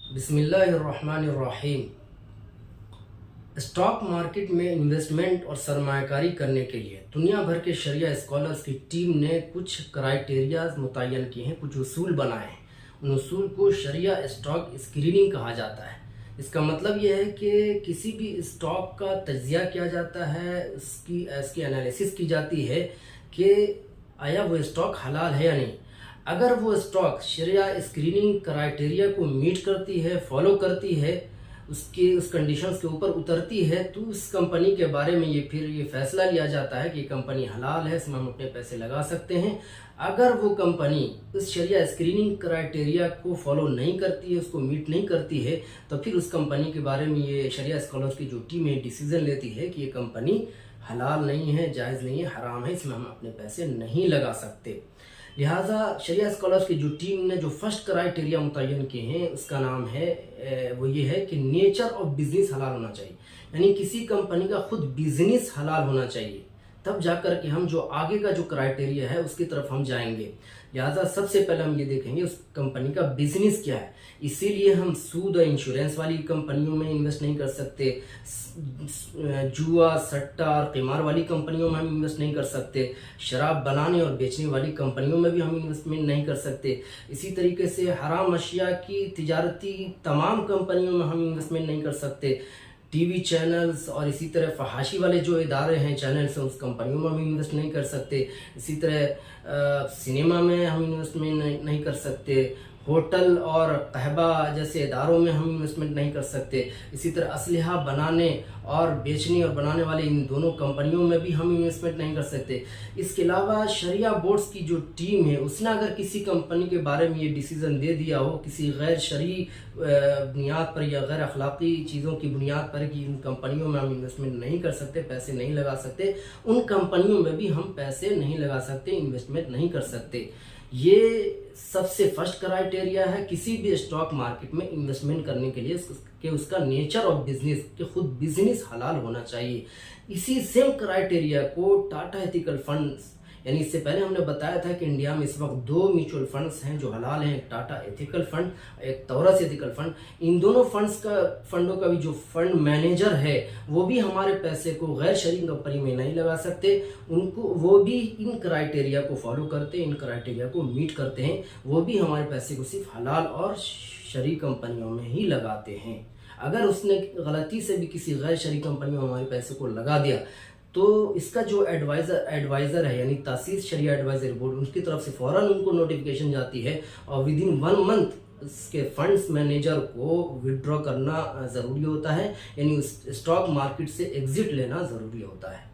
बिस्मिल्लाहिर्रहमानिर्रहीम। Stock market में investment और सरमायाकारी करने के लिए दुनिया भर के शरिया स्कॉलर्स की टीम ने कुछ क्राइटेरियाज मुतय्यन किए हैं, कुछ उसूल बनाए हैं। उन उसूल को शरिया स्टॉक स्क्रीनिंग कहा जाता है। इसका मतलब यह है कि किसी भी स्टॉक का तज्जिया किया जाता है, इसकी एनालिसिस की जाती है कि आया वो स्टॉक हलाल है या नहीं। अगर वो स्टॉक शरिया स्क्रीनिंग क्राइटेरिया को मीट करती है, फॉलो करती है, उस कंडीशंस के ऊपर उतरती है, तो उस कंपनी के बारे में ये फैसला लिया जाता है कि कंपनी हलाल है, इसमें हम अपने पैसे लगा सकते हैं। अगर वो कंपनी उस शरिया स्क्रीनिंग क्राइटेरिया को फॉलो नहीं करती है, उसको मीट नहीं करती है, तो फिर उस कंपनी के बारे में ये शरिया स्कॉलर्स की जो टीम है डिसीजन लेती है कि ये कंपनी हलाल नहीं है, जायज़ नहीं है, हराम है, इसमें हम अपने पैसे नहीं लगा सकते। लिहाजा शरिया स्कॉलर्स की जो टीम ने जो फर्स्ट क्राइटेरिया मुतय्यन किए हैं, उसका नाम है वो ये है कि नेचर ऑफ बिजनेस हलाल होना चाहिए। यानी किसी कंपनी का खुद बिजनेस हलाल होना चाहिए, तब जाकर के हम जो आगे का जो क्राइटेरिया है उसकी तरफ हम जाएंगे। लिहाजा सबसे पहले हम ये देखेंगे उस कंपनी का बिजनेस क्या है। इसीलिए हम सूद और इंश्योरेंस वाली कंपनियों में इन्वेस्ट नहीं कर सकते, जुआ, सट्टा और कीमार वाली कंपनियों में हम इन्वेस्ट नहीं कर सकते, शराब बनाने और बेचने वाली कंपनियों में भी हम इन्वेस्टमेंट नहीं कर सकते। इसी तरीके से हराम अशिया की तिजारती तमाम कंपनियों में हम इन्वेस्टमेंट नहीं कर सकते। टीवी चैनल्स और इसी तरह फहाशी वाले जो इदारे हैं, चैनल्स हैं, उस कंपनियों में हम इन्वेस्ट नहीं कर सकते। इसी तरह सिनेमा में हम इन्वेस्टमेंट नहीं कर सकते। होटल और कहबा जैसे इदारों में हम इन्वेस्टमेंट नहीं कर सकते। इसी तरह असलहा बनाने और बेचने और बनाने वाले इन दोनों कंपनियों में भी हम इन्वेस्टमेंट नहीं कर सकते। इसके अलावा शरिया बोर्ड्स की जो टीम है उसने अगर किसी कंपनी के बारे में ये डिसीज़न दे दिया हो किसी गैर शरई बुनियाद पर या गैर अखलाकी चीज़ों की बुनियाद पर कि इन कंपनियों में हम इन्वेस्टमेंट नहीं कर सकते, पैसे नहीं लगा सकते, उन कंपनियों में भी हम पैसे नहीं लगा सकते, इन्वेस्टमेंट नहीं कर सकते। ये सबसे फर्स्ट क्राइटेरिया है किसी भी स्टॉक मार्केट में इन्वेस्टमेंट करने के लिए कि उसका नेचर ऑफ बिजनेस, कि खुद बिजनेस हलाल होना चाहिए। इसी सेम क्राइटेरिया को टाटा एथिकल फंड्स, यानी इससे पहले हमने बताया था कि इंडिया में इस वक्त दो म्यूचुअल फंड्स हैं जो हलाल हैं, एक टाटा एथिकल फंड, एक तौरस एथिकल फंड। इन दोनों फंडों का भी जो फंड मैनेजर है वो भी हमारे पैसे को गैर शरई कंपनी में नहीं लगा सकते। वो भी इन क्राइटेरिया को फॉलो करते हैं, इन क्राइटेरिया को मीट करते हैं। वो भी हमारे पैसे को सिर्फ हलाल और शरई कंपनियों में ही लगाते हैं। अगर उसने गलती से भी किसी गैर शरई कंपनी में हमारे पैसे को लगा दिया तो इसका जो एडवाइज़र है, यानी तासीस शरिया एडवाइजरी बोर्ड, उनकी तरफ से फ़ौरन उनको नोटिफिकेशन जाती है और विद इन 1 मंथ इसके फंड्स मैनेजर को विड्रॉ करना ज़रूरी होता है, यानी उस स्टॉक मार्केट से एग्जिट लेना ज़रूरी होता है।